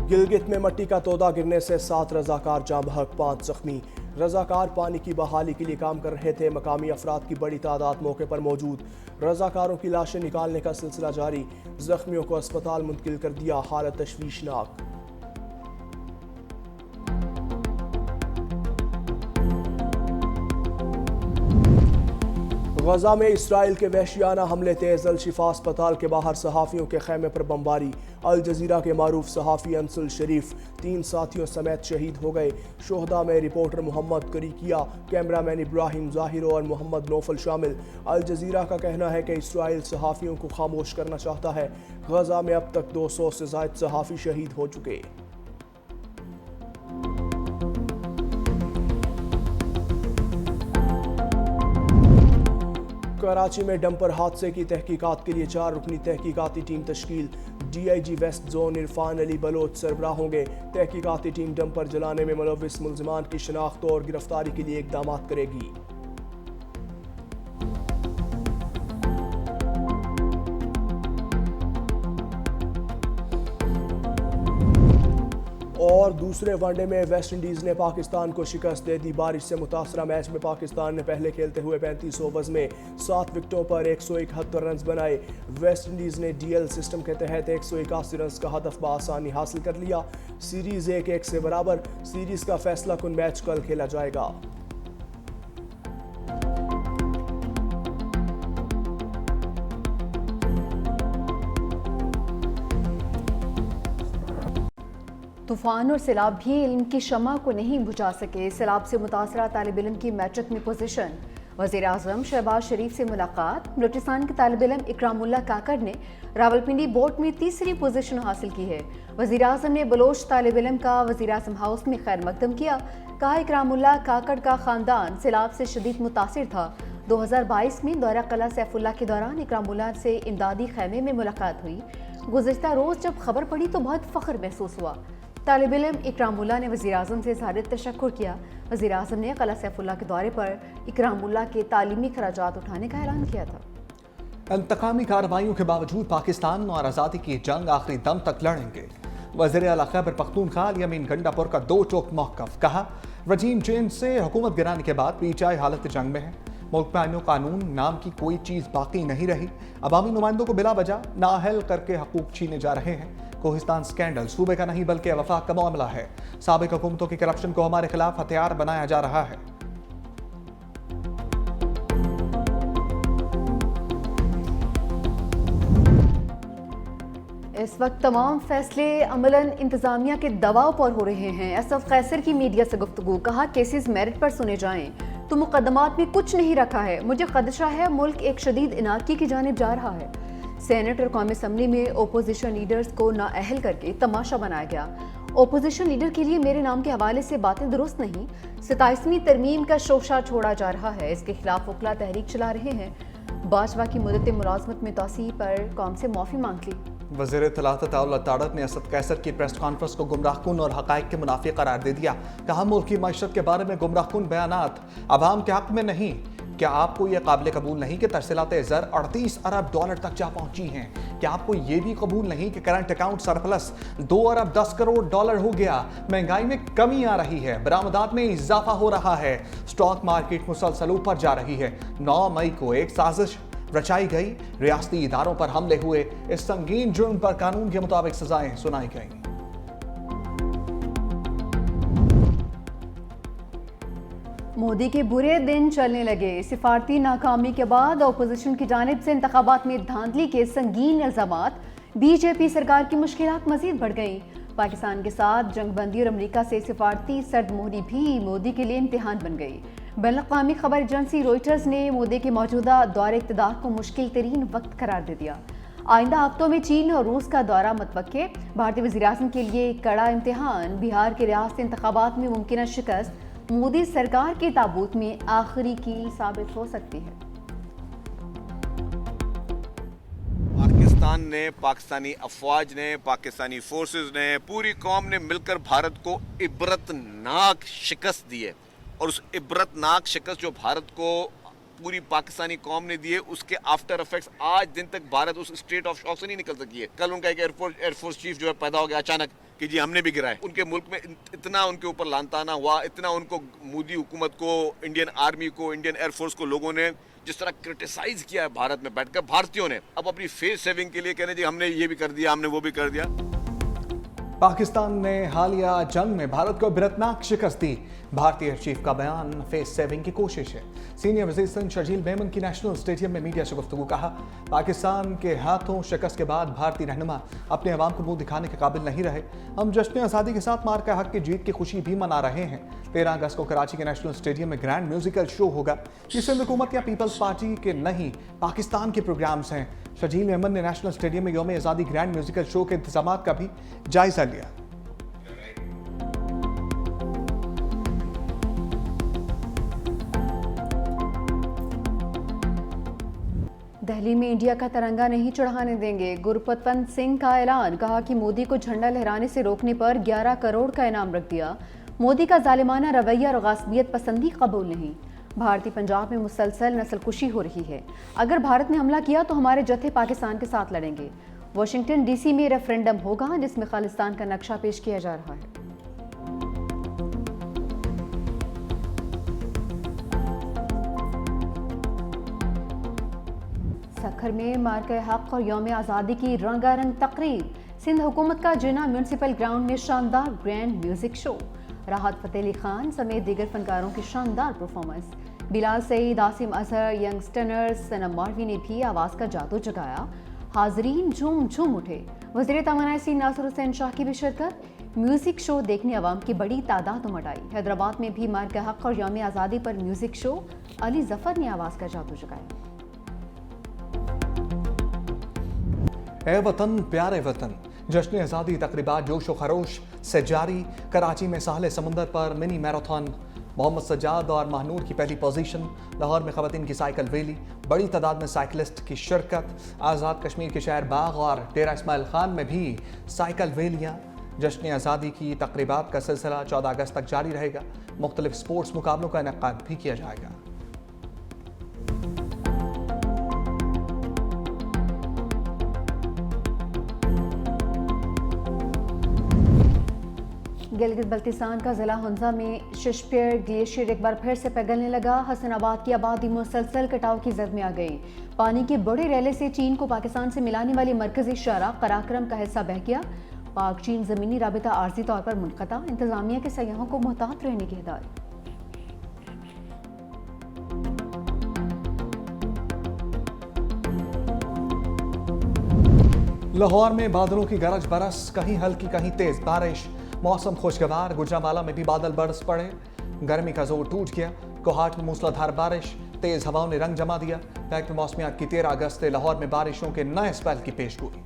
गिलगित में मट्टी का तोदा गिरने से 7 रजाकार जाँ बहक, 5 जख्मी। रजाकार पानी की बहाली के लिए काम कर रहे थे। मकामी अफराद की बड़ी तादाद मौके पर मौजूद। रजाकारों की लाशें निकालने का सिलसिला जारी। जख्मियों को अस्पताल मुंतकिल कर दिया। हालत तशवीशनाक। गजा में इसराइल के वहशियाना हमले तेज। अल शिफा अस्पताल के बाहर सहाफ़ियों के खेमे पर बमबारी। अल जजीरा के मारूफ सहाफ़ी अंसुल शरीफ 3 साथियों समेत शहीद हो गए। शोहदा में रिपोर्टर मोहम्मद करीकिया, कैमरामैन इब्राहिम ज़ाहिर और मोहम्मद नौफल शामिल। अल जजीरा का कहना है कि इसराइल सहाफ़ियों को खामोश करना चाहता है। गजा में अब तक 200 से ज़ायद सहाफ़ी शहीद हो चुके। कराची में डंपर हादसे की तहकीकात के लिए 4 रुकनी तहकीकाती टीम तश्कील। DIG west zone Irfan Ali Baloch सरबराह होंगे। तहकीकाती टीम डंपर जलाने में मुलविस मुल्जिमान की शनाख्त और गिरफ्तारी के लिए इकदाम करेगी। और दूसरे वनडे में वेस्ट इंडीज ने पाकिस्तान को शिकस्त दे दी। बारिश से मुतासरा मैच में पाकिस्तान ने पहले खेलते हुए 35 ओवर्स में 7 विकेटों पर 171 रन बनाए। वेस्ट इंडीज ने DL सिस्टम के तहत 181 रन का हदफ बआसानी हासिल कर लिया। सीरीज 1-1 से बराबर। सीरीज का फैसला कुन मैच कल खेला जाएगा। तूफान और सैलाब भी इल्म की शमा को नहीं बुझा सके। सैलाब से मुतासरा तालिब इल्म की मैट्रिक में पोजीशन। वज़ीर आज़म शहबाज शरीफ से मुलाकात। बलूचिस्तान के तालिब इल्म इकरामुल्लाह काकड़ ने रावलपिंडी बोर्ड में 3री पोजीशन हासिल की है। वज़ीर आज़म ने बलोच तालिब इल्म का वज़ीर आज़म हाउस में खैर मकदम किया। कहा इकरामुल्लाह काकड़ का ख़ानदान सैलाब से शदीद मुतासिर था। 2022 में दौरा कला सैफुल्लाह के दौरान इकरामुल्लाह से इमदादी खैमे में मुलाकात हुई। गुज़िश्ता रोज़ जब खबर पड़ी तो बहुत फ़ख्र महसूस हुआ। तालिब इल्म इकरामुल्लाह ने वज़ीर आज़म से इज़हार तशक्कुर किया। वज़ीर आज़म ने कला सैफुल्लाह के दौरे पर इकरामुल्लाह के तालीमी खराजात उठाने का ऐलान किया था। इंतकामी कार्रवाइयों के बावजूद पाकिस्तान और आज़ादी की जंग आखिरी दम तक लड़ेंगे। वज़ीर आला खैबर पख्तूनख्वा यमीन गंडापुर का 2 टोक मौक़िफ़। कहा रजीम चेंज से हुकूमत गिराने के बाद PTI हालत जंग में है। मुल्क में आईन कानून नाम की कोई चीज़ बाकी नहीं रही। अवामी नुमाइंदों को बिला वजह नाअहल करके हकूक छीने जा रहे हैं। कोहिस्तान स्कैंडल सूबे का नहीं बल्कि वफाक का मामला है। साबिक हुकूमतों की करप्शन को हमारे खिलाफ हथियार बनाया जा रहा है। इस वक्त तमाम फैसले अमलन इंतजामिया के दबाव पर हो रहे हैं। असफ कैसर की मीडिया से गुफ्तगू। कहा केसेस मेरिट पर सुने जाएं तो मुकदमात में कुछ नहीं रखा है। मुझे खदशा है मुल्क एक शदीद इनाकी की जानिब जा रहा है। सेनेट और कौमी असम्बली में ओपोजिशन लीडर्स को नाअहल करके तमाशा बनाया गया। ओपोजिशन लीडर के लिए मेरे नाम के हवाले से बातें दुरुस्त नहीं। 27वीं तरमीम का शोशा छोड़ा जा रहा है। इसके खिलाफ वकला तहरीक चला रहे हैं। बाजवा की मुद्दत मुलाजमत में तोसी पर कौम से माफ़ी मांग ली। वज़ीर इत्तलात ताड़त ने असद कैसर की प्रेस कॉन्फ्रेंस को गुमराहकुन और हक़ाइक़ के मुनाफी करार दे दिया। कहा मुल्क की मईशत के बारे में गुमराहकुन बयानात अवाम के हक़ में नहीं। क्या आपको यह काबिल कबूल नहीं कि तरसीलात ज़र 38 अरब डॉलर तक जा पहुंची हैं? क्या आपको यह भी कबूल नहीं कि करंट अकाउंट सरप्लस 2 अरब 10 करोड़ डॉलर हो गया? महंगाई में कमी आ रही है। बरामदात में इजाफा हो रहा है। स्टॉक मार्केट मुसलसल ऊपर जा रही है। 9 मई को एक साजिश रचाई गई। रियासती इदारों पर हमले हुए। इस संगीन जुर्म पर कानून के मुताबिक सजाएं सुनाई गई। मोदी के बुरे दिन चलने लगे। सिफारती नाकामी के बाद अपोजिशन की जानिब से इंतखाबात में धांधली के संगीन इल्जामात। BJP सरकार की मुश्किलात मजीद बढ़ गईं। पाकिस्तान के साथ जंगबंदी और अमरीका से सिफारती सर्दमोहरी भी मोदी के लिए इम्तिहान बन गई। बैनुल-अक़वामी खबर एजेंसी रॉयटर्स ने मोदी के मौजूदा दौरे इक़्तिदार को मुश्किल तरीन वक्त करार दे दिया। आइंदा हफ्तों में चीन और रूस का दौरा मतवक्के। भारतीय वज़ीर-ए-आज़म के लिए कड़ा इम्तिहान। बिहार के रियासती इंतखाबात में मुमकिन शिकस्त मोदी सरकार के ताबूत में आखिरी कील साबित हो सकती है। पाकिस्तान ने, पाकिस्तानी अफवाज ने, पाकिस्तानी फोर्सेस ने, पूरी कौम ने मिलकर भारत को इबरतनाक शिकस्त दी है। और उस इबरतनाक शिकस्त जो भारत को पूरी पाकिस्तानी कौम ने दिए, उसके आफ्टर इफेक्ट्स आज दिन तक भारत उस स्टेट ऑफ शॉक से नहीं निकल सकी है। कल उनका एक एयरफोर्स चीफ जो है पैदा हो गया अचानक कि जी हमने भी गिराए। उनके मुल्क में इतना उनके ऊपर लानताना हुआ, इतना उनको मोदी हुकूमत को, इंडियन आर्मी को, इंडियन एयरफोर्स को लोगों ने जिस तरह क्रिटिसाइज किया है भारत में बैठकर भारतीयों ने, अब अपनी फेस सेविंग के लिए कहने जी हमने ये भी कर दिया, हमने वो भी कर दिया। पाकिस्तान ने हालिया जंग में भारत को बिरतनाक शिकस्त दी। भारतीय चीफ का बयान फेस सेविंग की कोशिश है। सीनियर वज़ीर सिंध शर्जील मेमन की नेशनल स्टेडियम में मीडिया से गुफ्तगू कहा, पाकिस्तान के हाथों शिकस्त के बाद भारतीय रहनुमा अपने अवाम को मुंह दिखाने के काबिल नहीं रहे। हम जश्न आज़ादी के साथ मार्का हक की जीत की खुशी भी मना रहे हैं। 13 अगस्त को कराची के नेशनल स्टेडियम में ग्रैंड म्यूजिकल शो होगा। ये सिंध हुकूमत या पीपल्स पार्टी के नहीं, पाकिस्तान के प्रोग्राम्स हैं। शर्जील मेमन ने नेशनल स्टेडियम में यौम आज़ादी ग्रैंड म्यूजिकल शो के इंतजाम का भी जायजा लिया। दिल्ली में इंडिया का तिरंगा नहीं चढ़ाने देंगे, गुरपतवंत सिंह का ऐलान। कहा कि मोदी को झंडा लहराने से रोकने पर 11 करोड़ का इनाम रख दिया। मोदी का जालिमाना रवैया और गासबियत पसंदी कबूल नहीं। भारतीय पंजाब में मुसलसल नस्लकुशी हो रही है। अगर भारत ने हमला किया तो हमारे जत्थे पाकिस्तान के साथ लड़ेंगे। वाशिंगटन डीसी में रेफरेंडम होगा जिसमें खालिस्तान का नक्शा पेश किया जा रहा है। सखर में मार्के हक और यौम आज़ादी की रंगारंग तकरीब। सिंध हुकूमत का जिना म्यूनसिपल ग्राउंड में शानदार ग्रैंड म्यूजिक शो। राहत फ़तेह अली खान समेत दीगर फनकारों की शानदार परफॉर्मेंस। बिलाल सईद, आसिम अजहर, यंगस्टर्स, सनम मारवी ने भी आवाज़ का जादू जगाया। हाजरीन झूम झूम उठे। वज़ीर तवानाई नासिर हुसैन शाह की भी शिरकत। म्यूजिक शो देखने अवाम की बड़ी तादाद उमड़ आई। हैदराबाद में भी मार्के हक और यौम आज़ादी पर म्यूजिक शो। अली जफर ने आवाज़ का जादू जगाया। ए वतन प्यारे वतन, जश्न आज़ादी तकरीबात जोश व खरोश से जारी। कराची में साहले समुंदर पर मिनी मैराथन। मोहम्मद सज्जाद और महानूर की पहली पोजीशन। लाहौर में ख़वातीन की साइकिल रैली, बड़ी तादाद में साइकिलिस्ट की शिरकत। आज़ाद कश्मीर के शहर बाग और डेरा इस्माइल खान में भी साइकिल रैलियाँ। जश्न आज़ादी की तकरीबात का सिलसिला 14 अगस्त तक जारी रहेगा। मुख्तलिफ स्पोर्ट्स मुकाबलों का इनेकाद भी किया जाएगा। गिलगित बल्तिस्तान का जिला हुंजा में शिशपेर ग्लेशियर एक बार फिर से पिघलने लगा। हसनाबाद की आबादी मुसलसल कटाव की जद में आ गई। पानी के बड़े रैले से चीन को पाकिस्तान से मिलाने वाली मरकजी शाहराह कराक्रम का हिस्सा बह गया। पाक चीन ज़मीनी राबिता आर्जी तौर पर मुनक़ता। इंतजामिया के सयाहों को मुहतात रहने की हिदायत। लाहौर में बादलों की गरज बरस, कहीं हल्की कहीं तेज बारिश। मौसम खुशगवार। गुजरांवाला में भी बादल बरस पड़े। गर्मी का जोर टूट गया। कोहाट में मूसलाधार बारिश, तेज हवाओं ने रंग जमा दिया। महकमे मौसमियात की 13 अगस्त से लाहौर में बारिशों के नए स्पेल की पेशगोई।